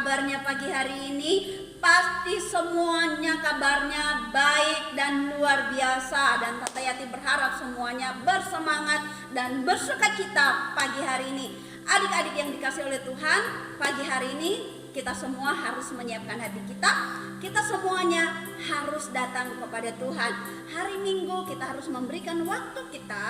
kabarnya pagi hari ini? Pasti semuanya kabarnya baik dan luar biasa. Dan Tante Yati berharap semuanya bersemangat dan bersukacita pagi hari ini. Adik-adik yang dikasih oleh Tuhan, pagi hari ini kita semua harus menyiapkan hati kita. Kita semuanya harus datang kepada Tuhan. Hari Minggu kita harus memberikan waktu kita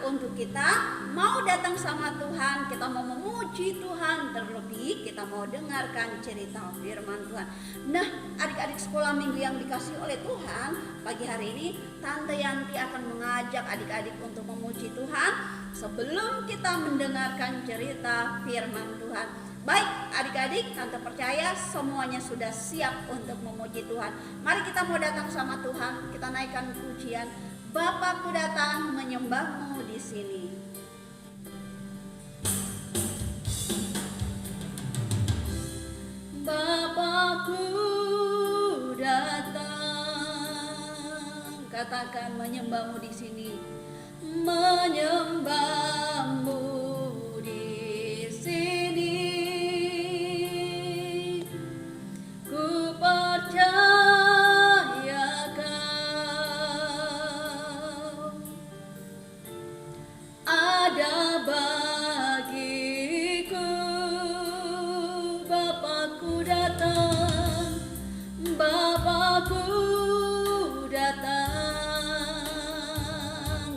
untuk kita mau datang sama Tuhan. Kita mau memuji Tuhan, terlebih kita mau dengarkan cerita firman Tuhan. Nah, adik-adik sekolah minggu yang dikasih oleh Tuhan, pagi hari ini Tante Yanti akan mengajak adik-adik untuk memuji Tuhan sebelum kita mendengarkan cerita firman Tuhan. Baik adik-adik, Tante percaya semuanya sudah siap untuk memuji Tuhan. Mari kita mau datang sama Tuhan, kita naikkan pujian. Bapakku datang menyembahmu di sini. Bapakku datang, katakan menyembahmu di sini. Menyembahmu di sini.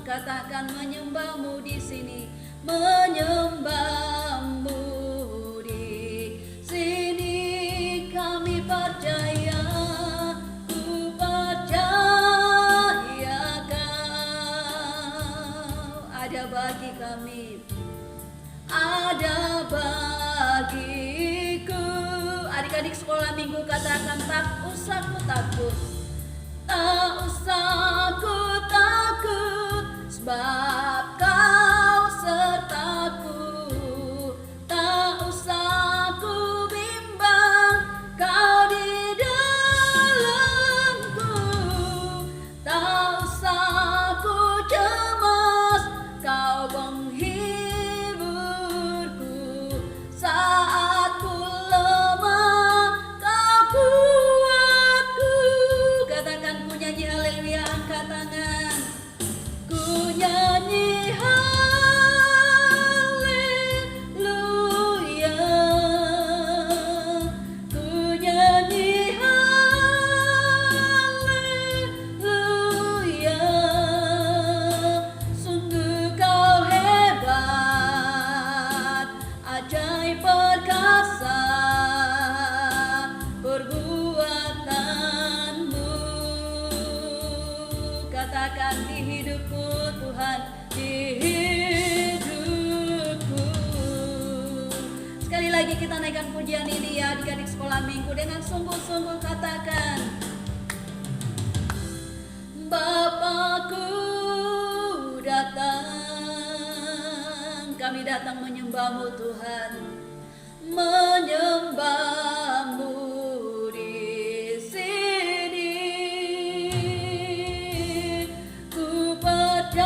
Katakan menyembahmu di sini, menyembahmu di sini. Kami percaya, ku percaya Kau ada bagi kami, ada bagiku. Adik-adik sekolah minggu katakan, tak usah ku takut, tak usah ku takut, sebab Kau sertaku. Tak usah ku bimbang, Kau di dalamku. Tak usah ku cemas, Kau menghiburku. Saat ku lemah, Kau kuatku. Katakan, ku nyanyi haleluya, angkat tangan. Ku nyanyi haleluya, ku nyanyi haleluya. Sungguh Kau hebat, ajaib perkasa perbuatanmu. Katakan, di hidupku Tuhan, di hidupku. Sekali lagi kita naikkan pujian ini ya adik-adik sekolah minggu dengan sungguh-sungguh. Katakan, Bapakku datang, kami datang menyembahmu Tuhan, menyembahmu di sini. Ku percaya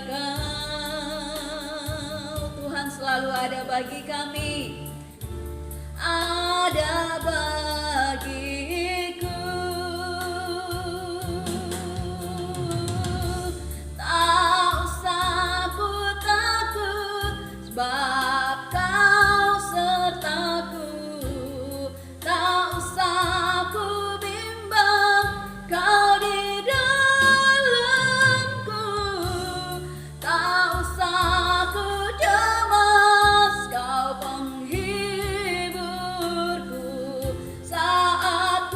Kau, Tuhan selalu ada bagi kami, ada bagiku. Tak usah ku takut, sebab Kau sertaku. Tak usah ku bimbang, Kau di dalamku. Tak usah ku cemas, Kau penghiburku. Saat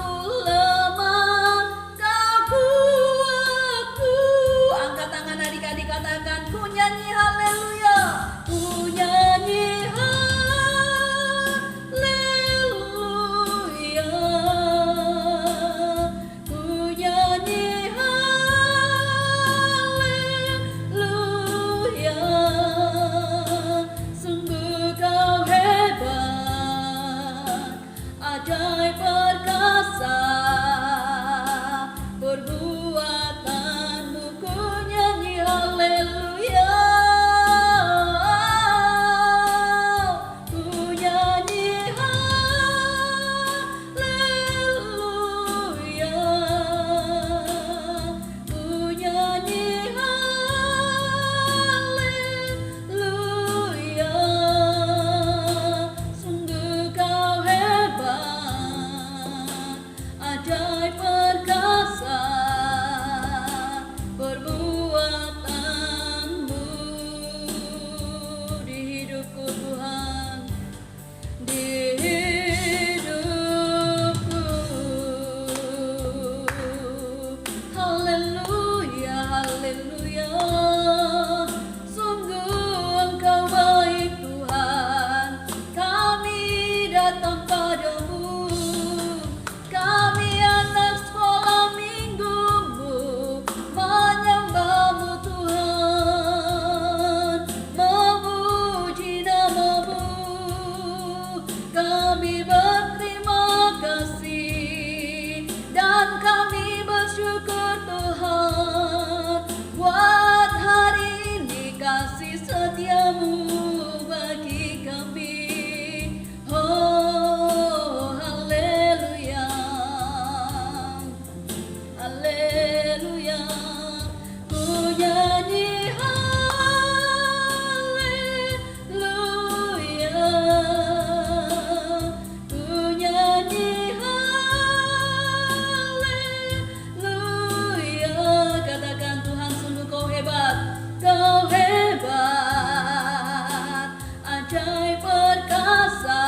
bajai perkasa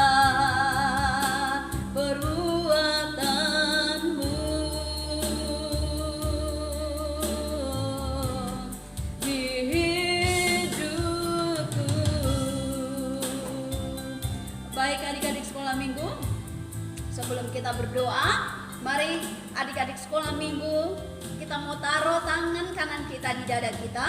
perbuatanmu di hidupku. Baik adik-adik sekolah minggu, sebelum kita berdoa, mari adik-adik sekolah minggu kita mau taruh tangan kanan kita di dada kita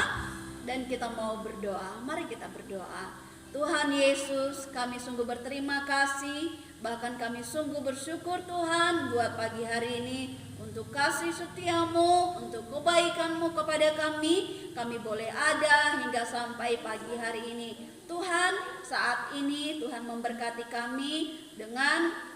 dan kita mau berdoa. Mari kita berdoa. Tuhan Yesus, kami sungguh berterima kasih, bahkan kami sungguh bersyukur Tuhan buat pagi hari ini untuk kasih setiamu, untuk kebaikanmu kepada kami. Kami boleh ada hingga sampai pagi hari ini. Tuhan, saat ini Tuhan memberkati kami dengan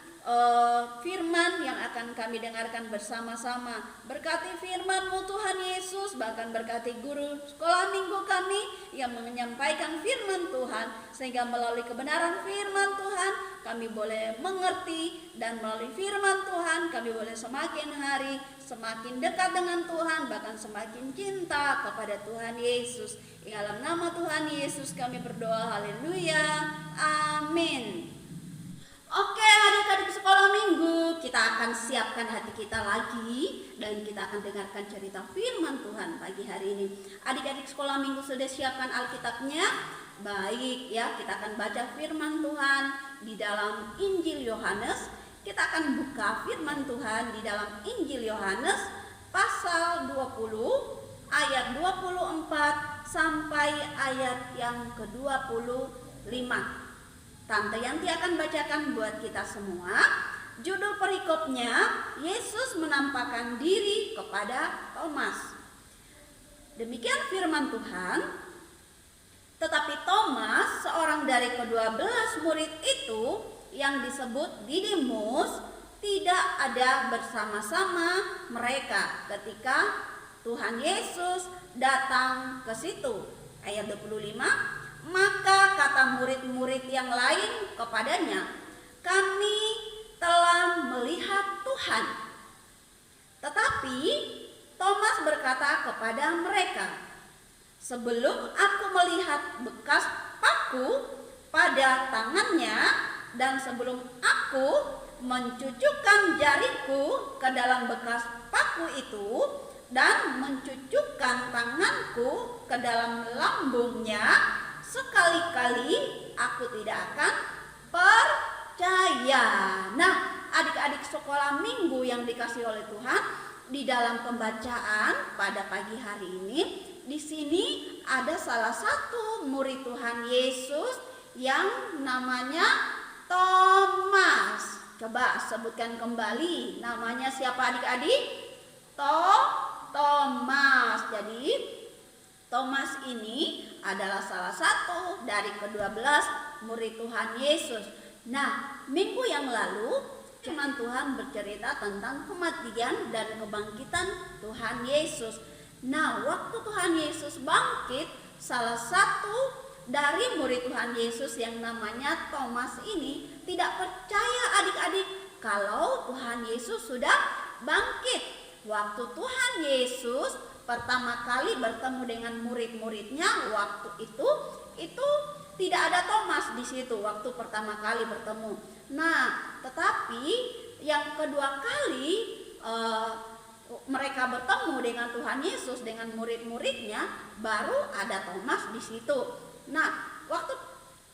firman yang akan kami dengarkan bersama-sama. Berkati firman-Mu Tuhan Yesus, bahkan berkati guru sekolah minggu kami yang menyampaikan firman Tuhan, sehingga melalui kebenaran firman Tuhan kami boleh mengerti, dan melalui firman Tuhan kami boleh semakin hari semakin dekat dengan Tuhan, bahkan semakin cinta kepada Tuhan Yesus. Di dalam nama Tuhan Yesus kami berdoa, haleluya, amin. Oke adik-adik sekolah minggu, kita akan siapkan hati kita lagi dan kita akan dengarkan cerita firman Tuhan pagi hari ini. Adik-adik sekolah minggu sudah siapkan Alkitabnya? Baik ya, kita akan baca firman Tuhan di dalam Injil Yohanes. Kita akan buka firman Tuhan di dalam Injil Yohanes pasal 20 ayat 24 sampai ayat yang ke-25. Tante Yanti akan bacakan buat kita semua. Judul perikopnya, Yesus menampakkan diri kepada Thomas. Demikian firman Tuhan. Tetapi Thomas, seorang dari ke-12 murid itu yang disebut Didimus, tidak ada bersama-sama mereka ketika Tuhan Yesus datang ke situ. Ayat 25. Maka kata murid-murid yang lain kepadanya, kami telah melihat Tuhan. Tetapi Thomas berkata kepada mereka, sebelum aku melihat bekas paku pada tangannya, dan sebelum aku mencucukkan jariku ke dalam bekas paku itu, dan mencucukkan tanganku ke dalam lambungnya, sekali-kali aku tidak akan percaya. Nah, adik-adik sekolah minggu yang dikasih oleh Tuhan, di dalam pembacaan pada pagi hari ini, di sini ada salah satu murid Tuhan Yesus yang namanya Thomas. Coba sebutkan kembali namanya siapa adik-adik? Thomas. Jadi Thomas ini adalah salah satu dari ke-12 murid Tuhan Yesus. Nah, minggu yang lalu firman Tuhan bercerita tentang kematian dan kebangkitan Tuhan Yesus. Nah, waktu Tuhan Yesus bangkit, salah satu dari murid Tuhan Yesus yang namanya Thomas ini tidak percaya adik-adik kalau Tuhan Yesus sudah bangkit. Waktu Tuhan Yesus pertama kali bertemu dengan murid-muridnya, waktu itu tidak ada Thomas di situ waktu pertama kali bertemu. Nah, tetapi yang kedua kali mereka bertemu dengan Tuhan Yesus dengan murid-muridnya, baru ada Thomas di situ. Nah, waktu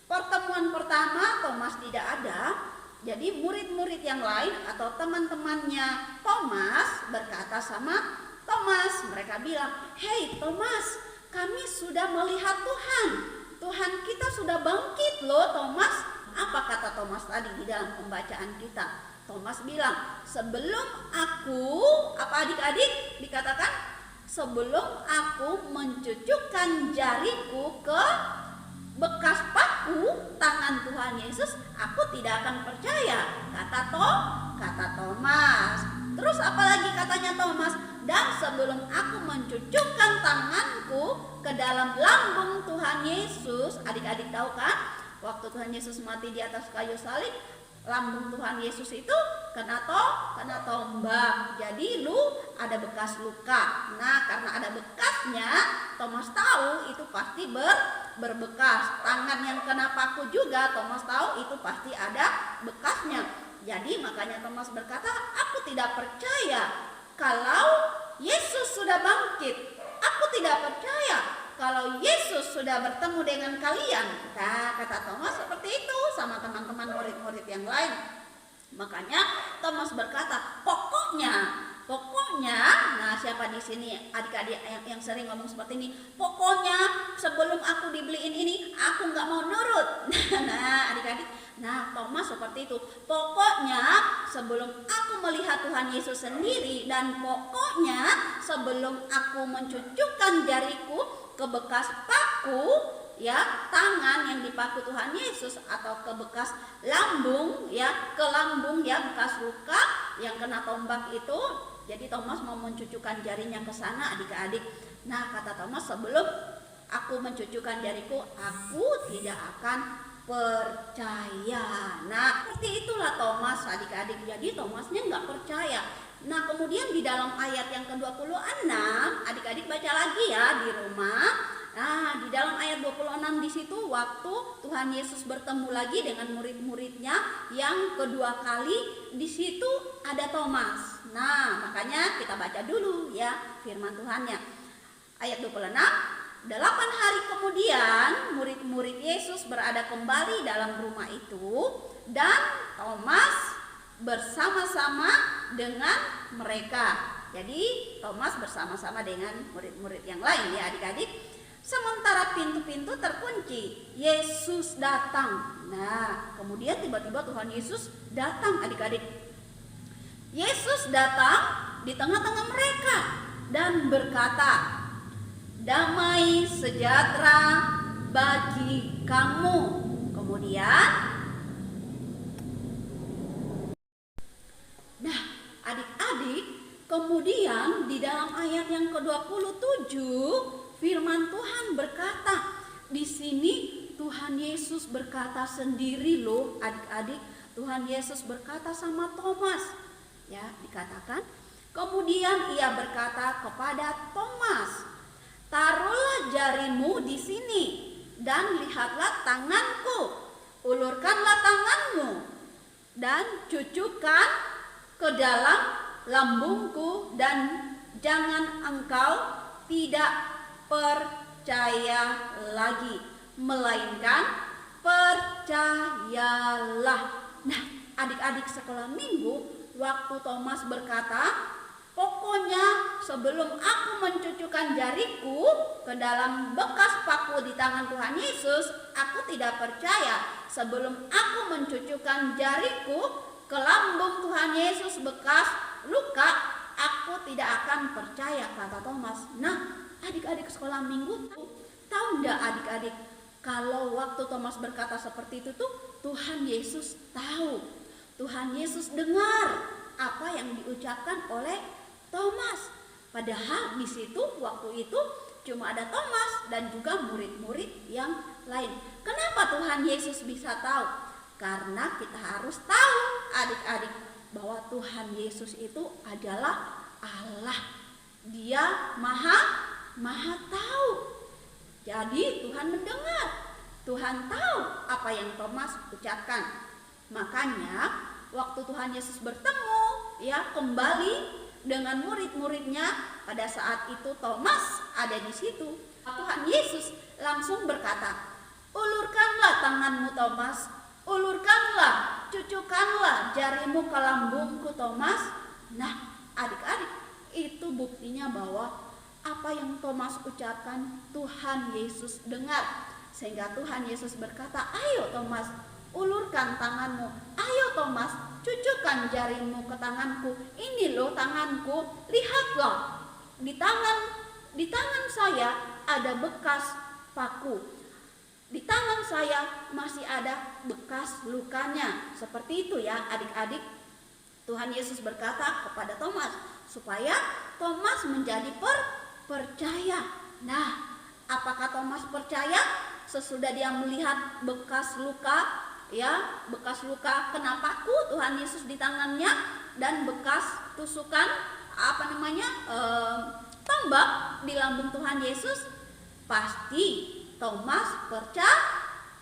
pertemuan pertama Thomas tidak ada. Jadi murid-murid yang lain atau teman-temannya Thomas berkata sama Thomas, mereka bilang, "Hei Thomas, kami sudah melihat Tuhan. Tuhan kita sudah bangkit loh Thomas." Apa kata Thomas tadi di dalam pembacaan kita? Thomas bilang, "Sebelum aku," apa adik-adik dikatakan? "Sebelum aku mencucukkan jariku ke bekas paku tangan Tuhan Yesus, aku tidak akan percaya," kata Thomas. Terus apalagi katanya Thomas? "Dan sebelum aku mencucukkan tanganku ke dalam lambung Tuhan Yesus." Adik-adik tahu kan? Waktu Tuhan Yesus mati di atas kayu salib, lambung Tuhan Yesus itu kena tombak. Jadi ada bekas luka. Nah, karena ada bekasnya, Thomas tahu itu pasti berbekas. Tangan yang kena paku juga Thomas tahu itu pasti ada bekasnya. Jadi makanya Thomas berkata, aku tidak percaya kalau Yesus sudah bangkit. Aku tidak percaya kalau Yesus sudah bertemu dengan kalian. Nah, kata Thomas seperti itu sama teman-teman murid-murid yang lain. Makanya Thomas berkata, pokoknya, nah siapa di sini adik-adik yang sering ngomong seperti ini? Pokoknya sebelum aku dibeliin ini, aku nggak mau nurut. Nah adik-adik, nah Thomas seperti itu. Pokoknya sebelum aku melihat Tuhan Yesus sendiri, dan pokoknya sebelum aku mencucukkan jariku ke bekas paku, ya tangan yang dipaku Tuhan Yesus, atau ke bekas lambung, ya ke lambung, ya bekas luka yang kena tombak itu. Jadi Thomas mau mencucukkan jarinya ke sana adik-adik. Nah kata Thomas, sebelum aku mencucukkan jariku, aku tidak akan percaya. Nah seperti itulah Thomas adik-adik. Jadi Thomasnya nggak percaya. Nah kemudian di dalam ayat yang ke-26, adik-adik baca lagi ya di rumah. Nah di dalam ayat 26 di situ, waktu Tuhan Yesus bertemu lagi dengan murid-muridnya yang kedua kali, di situ ada Thomas. Nah makanya kita baca dulu ya firman Tuhannya. Ayat 26, 8 hari kemudian murid-murid Yesus berada kembali dalam rumah itu, dan Thomas bersama-sama dengan mereka. Jadi Thomas bersama-sama dengan murid-murid yang lain ya adik-adik. Sementara pintu-pintu terkunci, Yesus datang. Nah kemudian tiba-tiba Tuhan Yesus datang adik-adik. Yesus datang di tengah-tengah mereka dan berkata, damai sejahtera bagi kamu. Kemudian, nah adik-adik, kemudian di dalam ayat yang ke-27 firman Tuhan berkata, di sini Tuhan Yesus berkata sendiri loh adik-adik. Tuhan Yesus berkata sama Thomas, ya dikatakan, kemudian ia berkata kepada Thomas, taruhlah jarimu di sini dan lihatlah tanganku, ulurkanlah tanganmu dan cucukkan ke dalam lambungku, dan jangan engkau tidak percaya lagi, melainkan percayalah. Nah adik-adik sekolah minggu, waktu Thomas berkata, pokoknya sebelum aku mencucukkan jariku ke dalam bekas paku di tangan Tuhan Yesus, aku tidak percaya. Sebelum aku mencucukkan jariku ke lambung Tuhan Yesus bekas luka, aku tidak akan percaya, kata Thomas. Nah adik-adik sekolah minggu, tahu enggak adik-adik, kalau waktu Thomas berkata seperti itu tuh Tuhan Yesus tahu. Tuhan Yesus dengar apa yang diucapkan oleh Thomas. Padahal di situ waktu itu cuma ada Thomas dan juga murid-murid yang lain. Kenapa Tuhan Yesus bisa tahu? Karena kita harus tahu adik-adik bahwa Tuhan Yesus itu adalah Allah. Dia maha tahu. Jadi Tuhan mendengar, Tuhan tahu apa yang Thomas ucapkan. Makanya waktu Tuhan Yesus bertemu ya kembali dengan murid-muridnya, pada saat itu Thomas ada di situ. Tuhan Yesus langsung berkata, ulurkanlah tanganmu Thomas, ulurkanlah, cucukkanlah jarimu ke lambungku Thomas. Nah adik-adik, itu buktinya bahwa apa yang Thomas ucapkan Tuhan Yesus dengar. Sehingga Tuhan Yesus berkata, ayo Thomas, ulurkan tanganmu, ayo Thomas, cucukkan jarimu ke tanganku. Ini loh tanganku, lihatlah, di tangan saya ada bekas paku, di tangan saya masih ada bekas lukanya. Seperti itu ya adik-adik. Tuhan Yesus berkata kepada Thomas supaya Thomas menjadi percaya. Nah apakah Thomas percaya sesudah dia melihat bekas luka, ya bekas luka kena paku Tuhan Yesus di tangannya, dan bekas tusukan tombak di lambung Tuhan Yesus? Pasti Thomas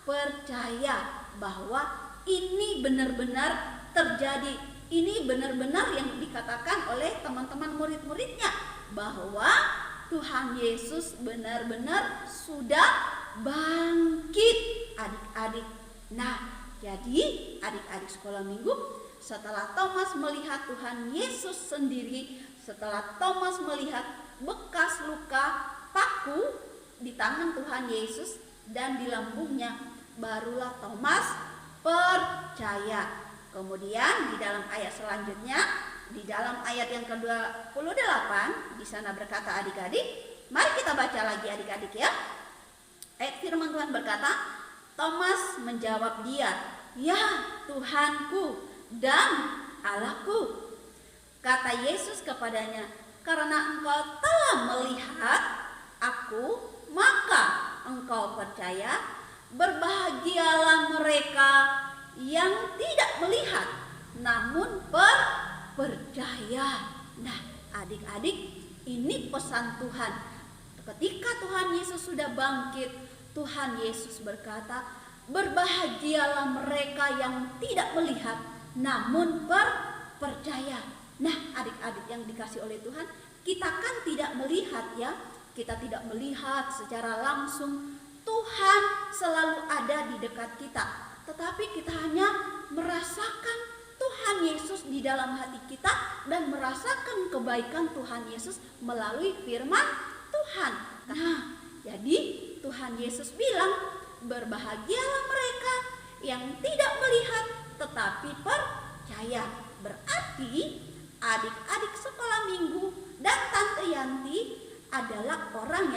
percaya bahwa ini benar-benar terjadi. Ini benar-benar yang dikatakan oleh teman-teman murid-muridnya, bahwa Tuhan Yesus benar-benar sudah bangkit, adik-adik. Nah, jadi adik-adik sekolah minggu, setelah Thomas melihat Tuhan Yesus sendiri, setelah Thomas melihat bekas luka paku di tangan Tuhan Yesus dan di lambungnya, barulah Thomas percaya. Kemudian di dalam ayat selanjutnya, di dalam ayat yang ke-28, di sana berkata adik-adik, mari kita baca lagi adik-adik ya. Ayat firman Tuhan berkata, Thomas menjawab dia, "Ya Tuhanku dan Allahku." Kata Yesus kepadanya, "Karena engkau telah melihat aku, maka engkau percaya. Berbahagialah mereka yang tidak melihat, namun percaya." Nah, adik-adik, ini pesan Tuhan. Ketika Tuhan Yesus sudah bangkit, Tuhan Yesus berkata, "Berbahagialah mereka yang tidak melihat, namun percaya." Nah, adik-adik yang dikasih oleh Tuhan, kita kan tidak melihat ya. Kita tidak melihat secara langsung. Tuhan selalu ada di dekat kita. Tetapi kita hanya merasakan Tuhan Yesus di dalam hati kita dan merasakan kebaikan Tuhan Yesus melalui firman Tuhan. Nah, jadi Tuhan Yesus bilang, "Berbahagialah mereka yang tidak melihat tetapi percaya." Berarti adik-adik sekolah minggu dan Tante Yanti adalah orang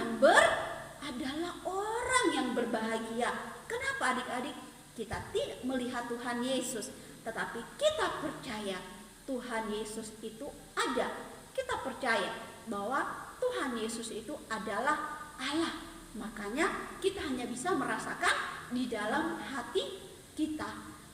yang berbahagia. Kenapa adik-adik? Kita tidak melihat Tuhan Yesus, tetapi kita percaya Tuhan Yesus itu ada. Kita percaya bahwa Tuhan Yesus itu adalah Allah. Makanya kita hanya bisa merasakan di dalam hati kita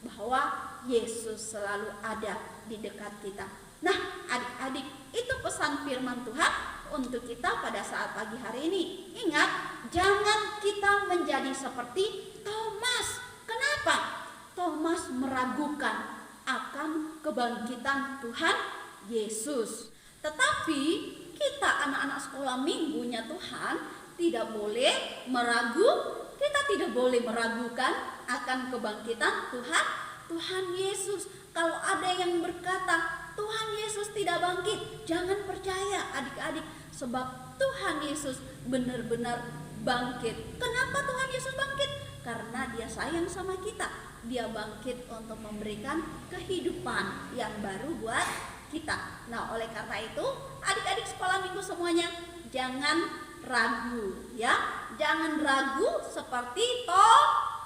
bahwa Yesus selalu ada di dekat kita. Nah, adik-adik, itu pesan firman Tuhan untuk kita pada saat pagi hari ini. Ingat, jangan kita menjadi seperti Thomas. Kenapa? Thomas meragukan akan kebangkitan Tuhan Yesus. Tetapi kita anak-anak sekolah minggunya Tuhan tidak boleh kita tidak boleh meragukan akan kebangkitan Tuhan Yesus. Kalau ada yang berkata Tuhan Yesus tidak bangkit, jangan percaya adik-adik, sebab Tuhan Yesus benar-benar bangkit. Kenapa Tuhan Yesus bangkit? Karena Dia sayang sama kita. Dia bangkit untuk memberikan kehidupan yang baru buat kita. Nah, oleh karena itu, adik-adik sekolah minggu semuanya, jangan ragu ya. Jangan ragu seperti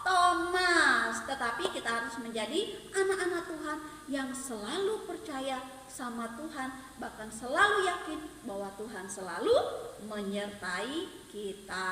Thomas, tetapi kita harus menjadi anak-anak Tuhan yang selalu percaya sama Tuhan, bahkan selalu yakin bahwa Tuhan selalu menyertai kita.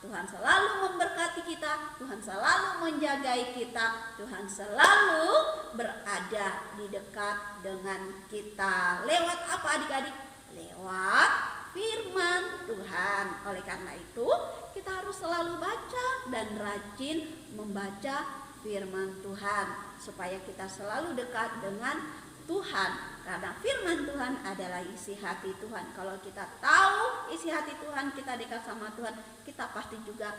Tuhan selalu memberkati kita, Tuhan selalu menjagai kita, Tuhan selalu berada di dekat dengan kita. Lewat apa adik-adik? Lewat firman Tuhan. Oleh karena itu, kita harus selalu baca dan rajin membaca firman Tuhan supaya kita selalu dekat dengan Tuhan, karena firman Tuhan adalah isi hati Tuhan. Kalau kita tahu isi hati Tuhan, kita dekat sama Tuhan, kita pasti juga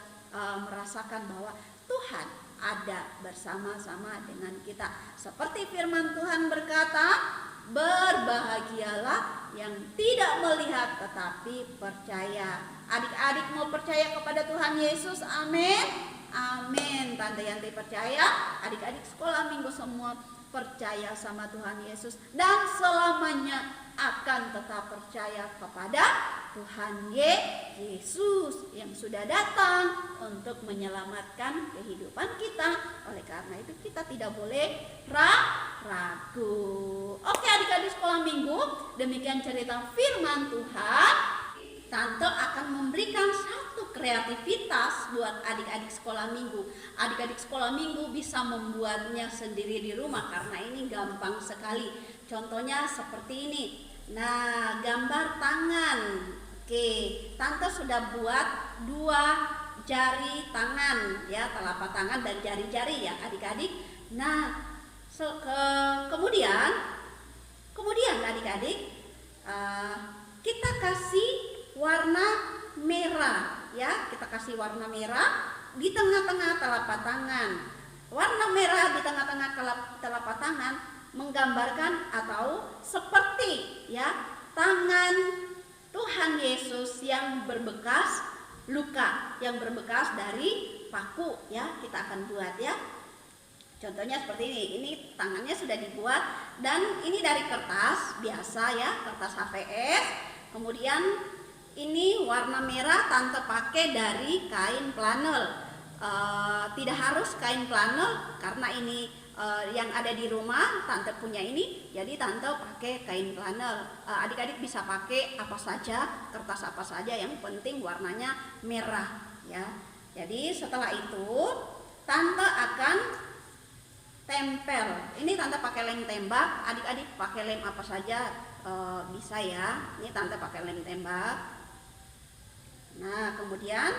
merasakan bahwa Tuhan ada bersama-sama dengan kita. Seperti firman Tuhan berkata, berbahagialah yang tidak melihat tetapi percaya. Adik-adik mau percaya kepada Tuhan Yesus? Amin. Amin. Tante Yanti percaya, adik-adik sekolah minggu semua percaya sama Tuhan Yesus dan selamanya akan tetap percaya kepada Tuhan Yesus yang sudah datang untuk menyelamatkan kehidupan kita. Oleh karena itu kita tidak boleh ragu. Oke adik-adik sekolah minggu, demikian cerita firman Tuhan. Tante akan memberikan satu kreativitas buat adik-adik sekolah minggu. Adik-adik sekolah minggu bisa membuatnya sendiri di rumah karena ini gampang sekali. Contohnya seperti ini. Nah, gambar tangan. Oke, Tante sudah buat 2 jari tangan ya, telapak tangan dan jari-jari ya adik-adik. Nah, kemudian adik-adik, kita kasih warna merah ya, kita kasih warna merah di tengah-tengah telapak tangan. Warna merah di tengah-tengah telapak tangan menggambarkan atau seperti ya tangan Tuhan Yesus yang berbekas luka, yang berbekas dari paku ya, kita akan buat ya. Contohnya seperti ini tangannya sudah dibuat dan ini dari kertas biasa ya, kertas HVS. Kemudian ini warna merah tante pakai dari kain flanel. Tidak harus kain flanel karena ini yang ada di rumah tante punya ini, jadi tante pakai kain flanel. Adik-adik bisa pakai apa saja, kertas apa saja, yang penting warnanya merah ya. Jadi setelah itu tante akan tempel. Ini tante pakai lem tembak, adik-adik pakai lem apa saja bisa ya. Ini tante pakai lem tembak. Nah, kemudian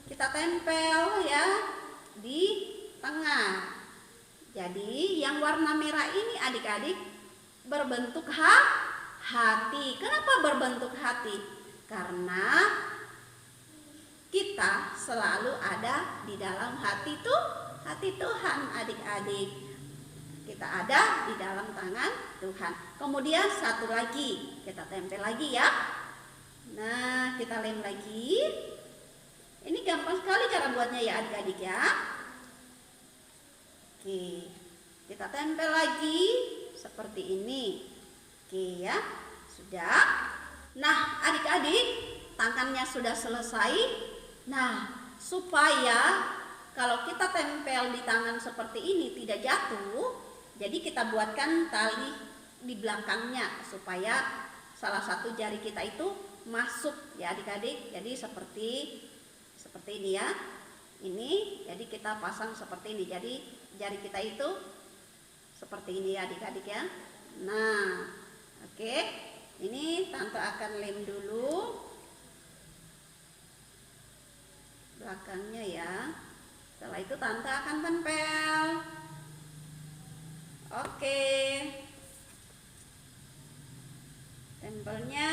kita tempel ya di tengah. Jadi yang warna merah ini adik-adik berbentuk hati. Kenapa berbentuk hati? Karena kita selalu ada di dalam hati Tuhan adik-adik. Kita ada di dalam tangan Tuhan. Kemudian satu lagi kita tempel lagi ya. Nah, kita lem lagi. Ini gampang sekali cara buatnya ya adik-adik ya. Oke, kita tempel lagi seperti ini. Oke ya, sudah. Nah adik-adik, tangannya sudah selesai. Nah, supaya kalau kita tempel di tangan seperti ini tidak jatuh, jadi kita buatkan tali di belakangnya supaya salah satu jari kita itu masuk ya adik-adik. Jadi seperti ini ya. Ini jadi kita pasang seperti ini. Jadi jari kita itu seperti ini ya adik-adik ya. Nah, oke. Ini tante akan lem dulu belakangnya ya. Setelah itu tante akan tempel. Oke. Tempelnya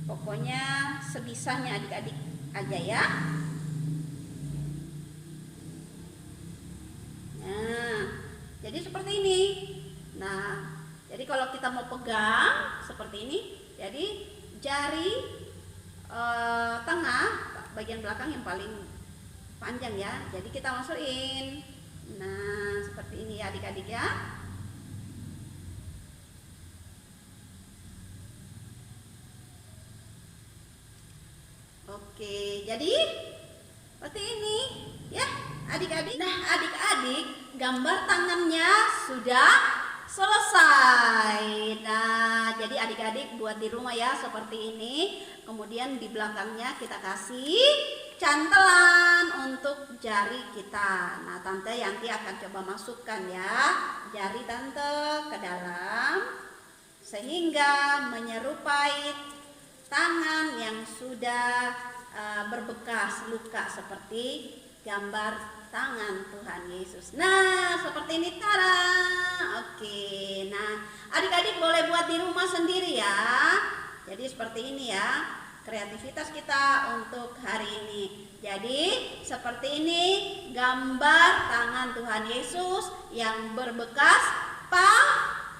pokoknya sebisanya adik-adik aja ya. Nah, jadi seperti ini. Nah, jadi kalau kita mau pegang seperti ini, jadi jari tengah bagian belakang yang paling panjang ya. Jadi kita masukin. Nah, seperti ini ya adik-adik ya. Oke, jadi seperti ini ya adik-adik. Nah adik-adik, gambar tangannya sudah selesai. Nah, jadi adik-adik buat di rumah ya seperti ini. Kemudian di belakangnya kita kasih cantelan untuk jari kita. Nah, tante Yanti akan coba masukkan ya jari tante ke dalam sehingga menyerupai tangan yang sudah berbekas luka seperti gambar tangan Tuhan Yesus. Nah, seperti ini tada. Oke. Nah, adik-adik boleh buat di rumah sendiri ya. Jadi seperti ini ya kreativitas kita untuk hari ini. Jadi seperti ini gambar tangan Tuhan Yesus yang berbekas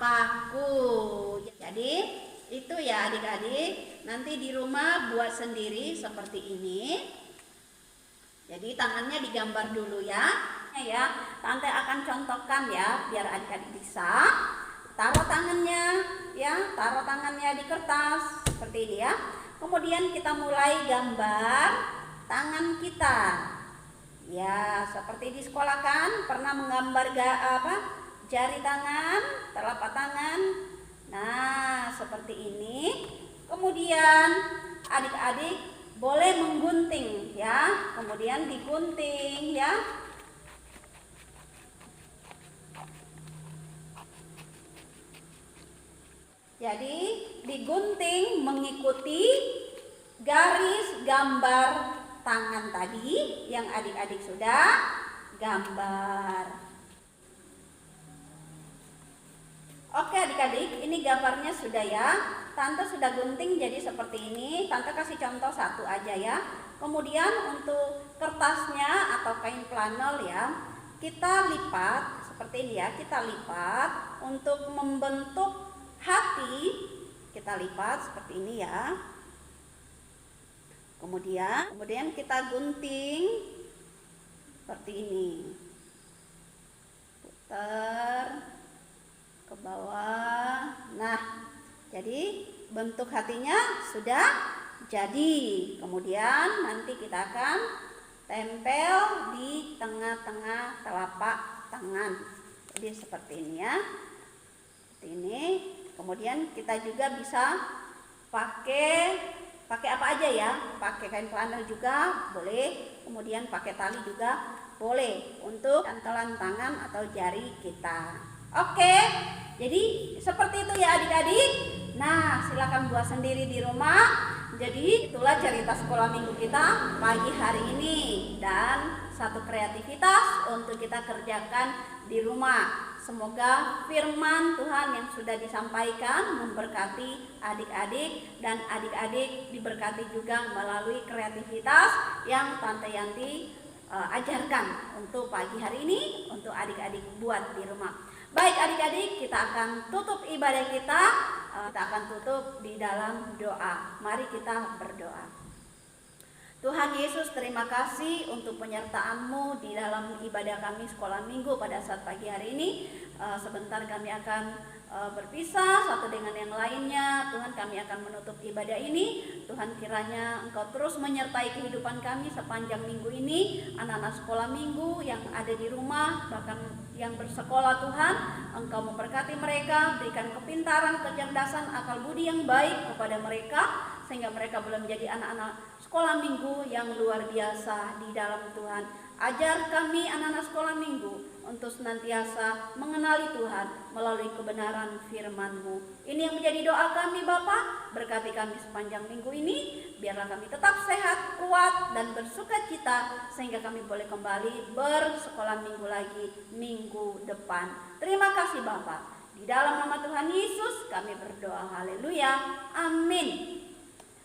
paku. Jadi itu ya adik-adik, nanti di rumah buat sendiri seperti ini. Jadi tangannya digambar dulu ya. Ya, tante akan contohkan ya biar adik-adik bisa. Taruh tangannya ya, taruh tangannya di kertas seperti ini ya. Kemudian kita mulai gambar tangan kita. Ya, seperti di sekolah kan pernah menggambar jari tangan, telapak tangan. Nah, seperti ini. Kemudian adik-adik boleh menggunting ya. Kemudian digunting ya. Jadi digunting mengikuti garis gambar tangan tadi yang adik-adik sudah gambar. Oke adik-adik, ini gambarnya sudah ya. Tante sudah gunting jadi seperti ini. Tante kasih contoh satu aja ya. Kemudian untuk kertasnya atau kain flanel ya, kita lipat seperti ini ya. Kita lipat untuk membentuk hati. Kita lipat seperti ini ya. Kemudian kita gunting seperti ini. Putar ke bawah. Nah, jadi bentuk hatinya sudah jadi. Kemudian nanti kita akan tempel di tengah-tengah telapak tangan. Jadi seperti ini ya. Seperti ini. Kemudian kita juga bisa pakai apa aja ya? Pakai kain flanel juga boleh. Kemudian pakai tali juga boleh untuk cantelan tangan atau jari kita. Oke, jadi seperti itu ya adik-adik. Nah, silakan buat sendiri di rumah. Jadi itulah cerita sekolah minggu kita pagi hari ini. Dan satu kreativitas untuk kita kerjakan di rumah. Semoga firman Tuhan yang sudah disampaikan memberkati adik-adik. Dan adik-adik diberkati juga melalui kreativitas yang Tante Yanti ajarkan untuk pagi hari ini. Untuk adik-adik buat di rumah. Baik adik-adik, kita akan tutup ibadah kita. Kita akan tutup di dalam doa. Mari kita berdoa. Tuhan Yesus, terima kasih untuk penyertaan-Mu di dalam ibadah kami sekolah minggu pada saat pagi hari ini. Sebentar kami akan berpisah satu dengan yang lainnya. Tuhan, kami akan menutup ibadah ini. Tuhan, kiranya Engkau terus menyertai kehidupan kami sepanjang minggu ini. Anak-anak sekolah minggu yang ada di rumah, bahkan yang bersekolah, Tuhan, Engkau memberkati mereka, berikan kepintaran, kecerdasan, akal budi yang baik kepada mereka, sehingga mereka boleh menjadi anak-anak sekolah minggu yang luar biasa di dalam Tuhan. Ajar kami anak-anak sekolah minggu untuk senantiasa mengenali Tuhan melalui kebenaran firman-Mu. Ini yang menjadi doa kami Bapa. Berkati kami sepanjang minggu ini. Biarlah kami tetap sehat, kuat, dan bersukacita. Sehingga kami boleh kembali bersekolah minggu lagi minggu depan. Terima kasih Bapa. Di dalam nama Tuhan Yesus kami berdoa. Haleluya. Amin.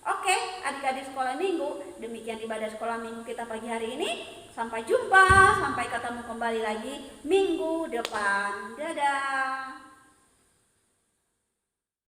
Oke, adik-adik sekolah minggu, demikian ibadah sekolah minggu kita pagi hari ini. Sampai jumpa, sampai ketemu kembali lagi minggu depan. Dadah.